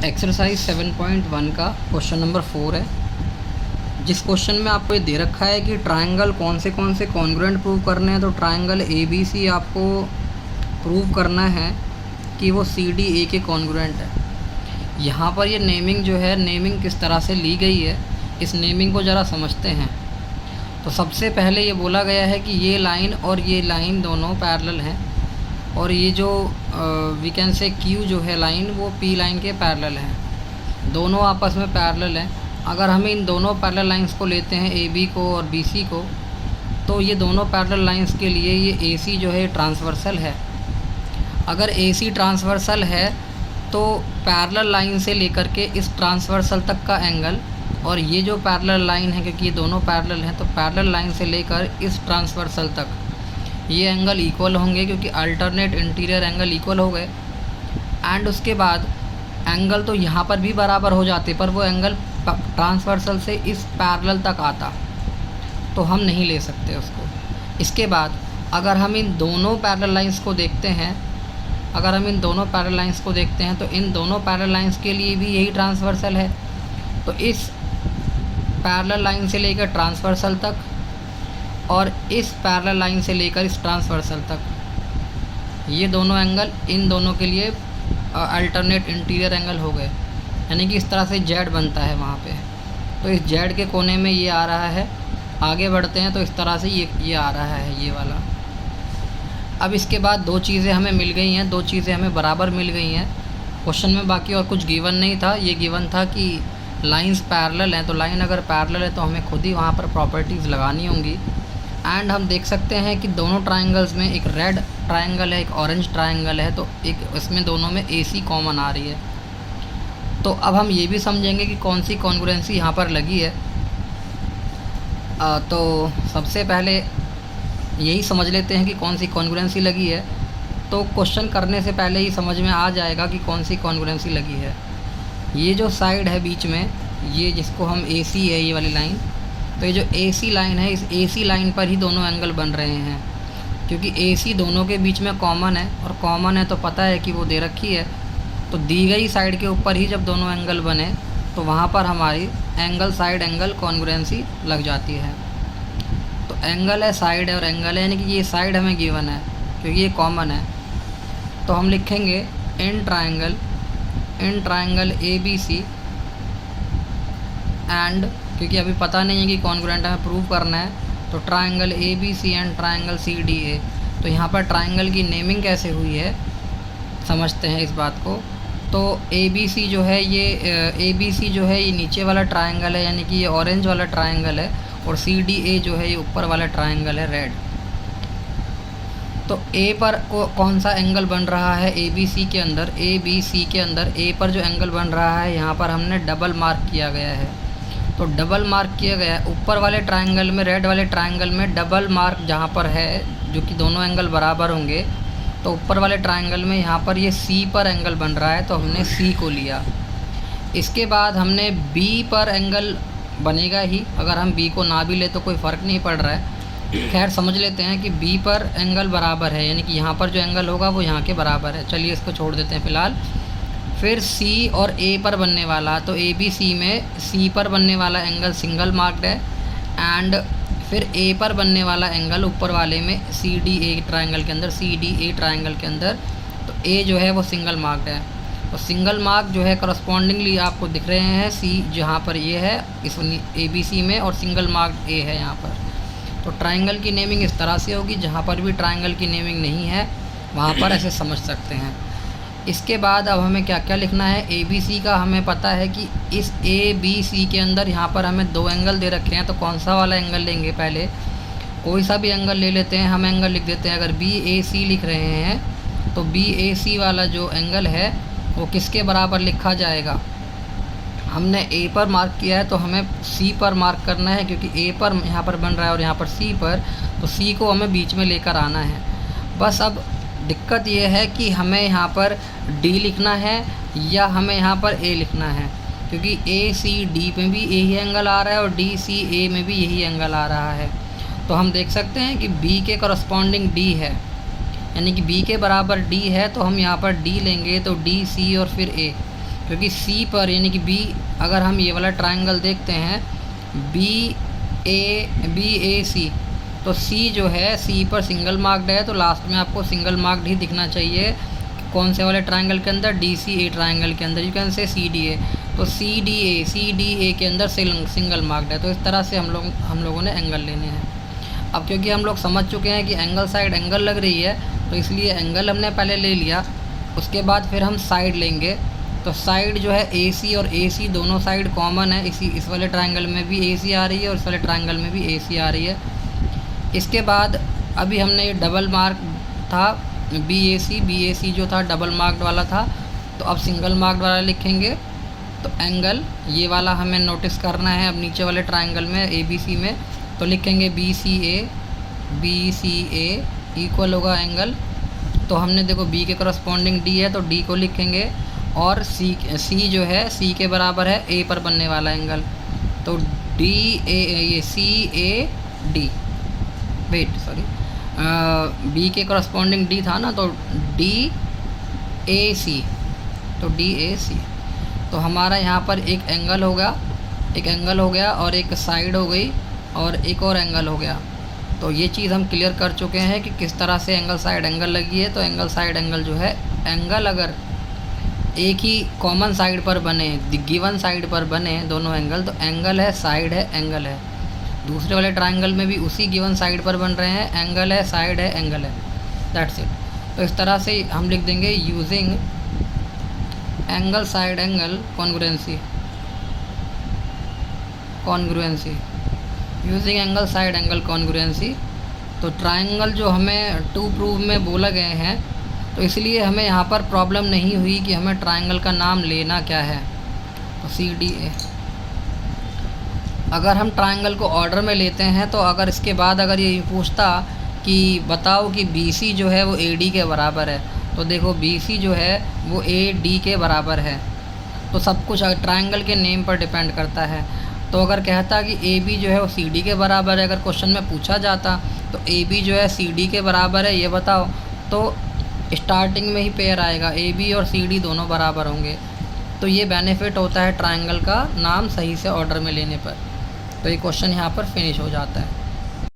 Exercise 7.1 का question number 4 है, जिस क्वेश्चन में आपको ये दे रखा है कि ट्रायंगल कौन से कॉन्ग्रुएंट प्रूव करने हैं। तो ट्रायंगल ABC आपको प्रूव करना है कि वो CDA के कॉन्ग्रुएंट है। यहाँ पर ये नेमिंग जो है, नेमिंग किस तरह से ली गई है, इस नेमिंग को ज़रा समझते हैं। तो सबसे पहले ये बोला गया है कि ये लाइन और ये लाइन दोनों पैरेलल हैं, और ये जो वी कैन से Q जो है लाइन, वो P लाइन के पैरेलल है। दोनों आपस में पैरेलल हैं। अगर हम इन दोनों पैरेलल लाइंस को लेते हैं, AB को और BC को, तो ये दोनों पैरेलल लाइंस के लिए ये AC जो है ट्रांसवर्सल है। अगर AC ट्रांसवर्सल है तो पैरेलल लाइन से लेकर के इस ट्रांसवर्सल तक का एंगल, और ये जो पैरेलल लाइन है, क्योंकि ये दोनों पैरेलल हैं, तो पैरेलल लाइन से लेकर इस ट्रांसवर्सल तक ये एंगल इक्वल होंगे, क्योंकि अल्टरनेट इंटीरियर एंगल इक्वल हो गए। एंड उसके बाद एंगल तो यहाँ पर भी बराबर हो जाते, पर वो एंगल ट्रांसवर्सल से इस पैरेलल तक आता, तो हम नहीं ले सकते उसको। इसके बाद अगर हम इन दोनों पैरेलल लाइंस को देखते हैं, तो इन दोनों पैरेलल लाइंस के लिए भी यही ट्रांसवर्सल है। तो इस पैरेलल लाइन से लेकर ट्रांसवर्सल तक और इस पैरेलल लाइन से लेकर इस ट्रांसवर्सल तक, ये दोनों एंगल इन दोनों के लिए अल्टरनेट इंटीरियर एंगल हो गए। यानी कि इस तरह से Z बनता है वहाँ पे। तो इस Z के कोने में ये आ रहा है। आगे बढ़ते हैं तो इस तरह से ये आ रहा है, ये वाला। अब इसके बाद दो चीज़ें हमें मिल गई हैं, दो चीज़ें हमें बराबर मिल गई हैं। क्वेश्चन में बाकी और कुछ गिवन नहीं था। ये गिवन था कि लाइंस पैरेलल हैं, तो लाइन अगर पैरेलल है तो हमें खुद ही वहाँ पर प्रॉपर्टीज़ लगानी होंगी। एंड हम देख सकते हैं कि दोनों ट्रायंगल्स में एक रेड ट्रायंगल है, एक ऑरेंज ट्रायंगल है, तो एक इसमें दोनों में AC कॉमन आ रही है। तो अब हम ये भी समझेंगे कि कौन सी कॉन्ग्रुएंसी यहाँ पर लगी है। तो सबसे पहले यही समझ लेते हैं कि कौन सी कॉन्ग्रुएंसी लगी है। तो क्वेश्चन करने से पहले ही समझ में आ जाएगा कि कौन सी कॉन्ग्रुएंसी लगी है। ये जो साइड है बीच में, ये जिसको हम AC है, ये वाली लाइन, तो ये जो AC लाइन है, इस AC लाइन पर ही दोनों एंगल बन रहे हैं, क्योंकि AC दोनों के बीच में कॉमन है, और कॉमन है तो पता है कि वो दे रखी है। तो दी गई साइड के ऊपर ही जब दोनों एंगल बने, तो वहाँ पर हमारी एंगल साइड एंगल कॉन्ग्रुएंसी लग जाती है। तो एंगल है, साइड है और एंगल है, यानी कि ये साइड हमें गिवन है क्योंकि ये कॉमन है। तो हम लिखेंगे इन ट्रायंगल ABC, एंड क्योंकि अभी पता नहीं है कि कॉन्ग्रुएंट हमें प्रूव करना है, तो triangle ABC and triangle CDA। तो यहाँ पर ट्रायंगल की नेमिंग कैसे हुई है समझते हैं इस बात को। तो ABC जो है, ये नीचे वाला ट्रायंगल है, यानी कि ये ऑरेंज वाला ट्रायंगल है, और CDA जो है ये ऊपर वाला ट्रायंगल है, रेड। तो A पर कौन सा एंगल बन रहा है ABC के अंदर, A पर जो एंगल बन रहा है, यहाँ पर हमने डबल मार्क किया गया है। तो डबल मार्क किया गया है ऊपर वाले ट्रायंगल में, रेड वाले ट्रायंगल में डबल मार्क जहाँ पर है, जो कि दोनों एंगल बराबर होंगे। तो ऊपर वाले ट्रायंगल में यहाँ पर ये C पर एंगल बन रहा है, तो हमने C को लिया। इसके बाद हमने B पर एंगल बनेगा ही, अगर हम B को ना भी ले तो कोई फ़र्क नहीं पड़ रहा है। खैर समझ लेते हैं कि B पर एंगल बराबर है, यानी कि यहाँ पर जो एंगल होगा वो यहाँ के बराबर है। चलिए इसको छोड़ देते हैं फ़िलहाल। फिर C और A पर बनने वाला, तो ABC में C पर बनने वाला एंगल सिंगल मार्क्ड है, एंड फिर A पर बनने वाला एंगल ऊपर वाले में CDA ट्रायंगल के अंदर, तो A जो है वो सिंगल मार्क्ड है। तो सिंगल मार्क जो है करस्पॉन्डिंगली आपको दिख रहे हैं, C जहाँ पर ये है इस ABC में, और सिंगल मार्क्ड A है यहाँ पर। तो ट्रायंगल की नेमिंग इस तरह से होगी। जहाँ पर भी ट्रायंगल की नेमिंग नहीं है वहाँ पर ऐसे समझ सकते हैं। इसके बाद अब हमें क्या क्या लिखना है। ABC का हमें पता है कि इस ABC के अंदर यहाँ पर हमें दो एंगल दे रखे हैं, तो कौन सा वाला एंगल लेंगे, पहले कोई सा भी एंगल ले लेते हैं। हम एंगल लिख देते हैं, अगर BAC लिख रहे हैं तो BAC वाला जो एंगल है वो किसके बराबर लिखा जाएगा। हमने A पर मार्क किया है, तो हमें C पर मार्क करना है, क्योंकि A पर यहाँ पर बन रहा है और यहाँ पर C पर, तो C को हमें बीच में लेकर आना है। बस अब दिक्कत ये है कि हमें यहाँ पर D लिखना है या हमें यहाँ पर A लिखना है, क्योंकि ACD में भी यही एंगल आ रहा है और DCA में भी यही एंगल आ रहा है। तो हम देख सकते हैं कि B के करस्पॉन्डिंग D है, यानी कि B के बराबर D है, तो हम यहाँ पर D लेंगे, तो DC और फिर A। क्योंकि सी पर यानी कि बी, अगर हम ये वाला ट्रायंगल देखते हैं बी ए सी, तो सी जो है सी पर सिंगल मार्क्ड है, तो लास्ट में आपको सिंगल मार्क्ड ही दिखना चाहिए। कौन से वाले ट्रायंगल के अंदर? डी सी ए ट्रायंगल के अंदर। You can say C D A, तो सी डी ए के अंदर सिंगल मार्क्ड है। तो इस तरह से हम लोगों ने एंगल लेने हैं। अब क्योंकि हम लोग समझ चुके हैं कि एंगल साइड एंगल लग रही है, तो इसलिए एंगल हमने पहले ले लिया। उसके बाद फिर हम साइड लेंगे। तो साइड जो है ए सी और ए सी दोनों साइड कॉमन है, इस वाले ट्रायंगल में भी ए सी आ रही है और इस वाले ट्रायंगल में भी ए सी आ रही है। इसके बाद अभी हमने ये डबल मार्क था बी ए सी जो था डबल मार्क्ड वाला था, तो अब सिंगल मार्क्ड वाला लिखेंगे। तो एंगल ये वाला हमें नोटिस करना है अब नीचे वाले ट्रायंगल में ए बी सी में, तो लिखेंगे बी सी ए इक्वल होगा एंगल। तो हमने देखो बी के करस्पॉन्डिंग डी है, तो डी को लिखेंगे, और सी जो है सी के बराबर है ए पर बनने वाला एंगल, तो डी ए, ये C A D, wait sorry, B के करस्पॉन्डिंग डी था ना, तो डी ए सी, तो डी ए सी। तो हमारा यहाँ पर एक एंगल हो गया और एक साइड हो गई और एक और एंगल हो गया। तो ये चीज़ हम क्लियर कर चुके हैं कि किस तरह से एंगल साइड एंगल लगी है। तो एंगल साइड एंगल जो है, एंगल अगर एक ही कॉमन साइड पर बने, गिवन साइड पर बने दोनों एंगल, तो एंगल है साइड है एंगल है। दूसरे वाले ट्रायंगल में भी उसी गिवन साइड पर बन रहे हैं, एंगल है साइड है एंगल है, दैट्स इट। तो इस तरह से हम लिख देंगे using angle side angle congruency, using angle side angle congruency. तो ट्रायंगल जो हमें टू प्रूव में बोला गए हैं, तो इसलिए हमें यहाँ पर प्रॉब्लम नहीं हुई कि हमें ट्रायंगल का नाम लेना क्या है। तो सी डी ए, अगर हम ट्रायंगल को ऑर्डर में लेते हैं, तो अगर इसके बाद अगर ये पूछता कि बताओ कि बी सी जो है वो ए डी के बराबर है, तो देखो बी सी जो है वो ए डी के बराबर है। तो सब कुछ ट्रायंगल के नेम पर डिपेंड करता है। तो अगर कहता कि ए बी जो है वो सी डी के बराबर है, अगर क्वेश्चन में पूछा जाता तो ए बी जो है सी डी के बराबर है ये बताओ, तो स्टार्टिंग में ही पेयर आएगा, ए बी और सी डी दोनों बराबर होंगे। तो ये बेनिफिट होता है ट्रायंगल का नाम सही से ऑर्डर में लेने पर। तो ये क्वेश्चन यहाँ पर फिनिश हो जाता है।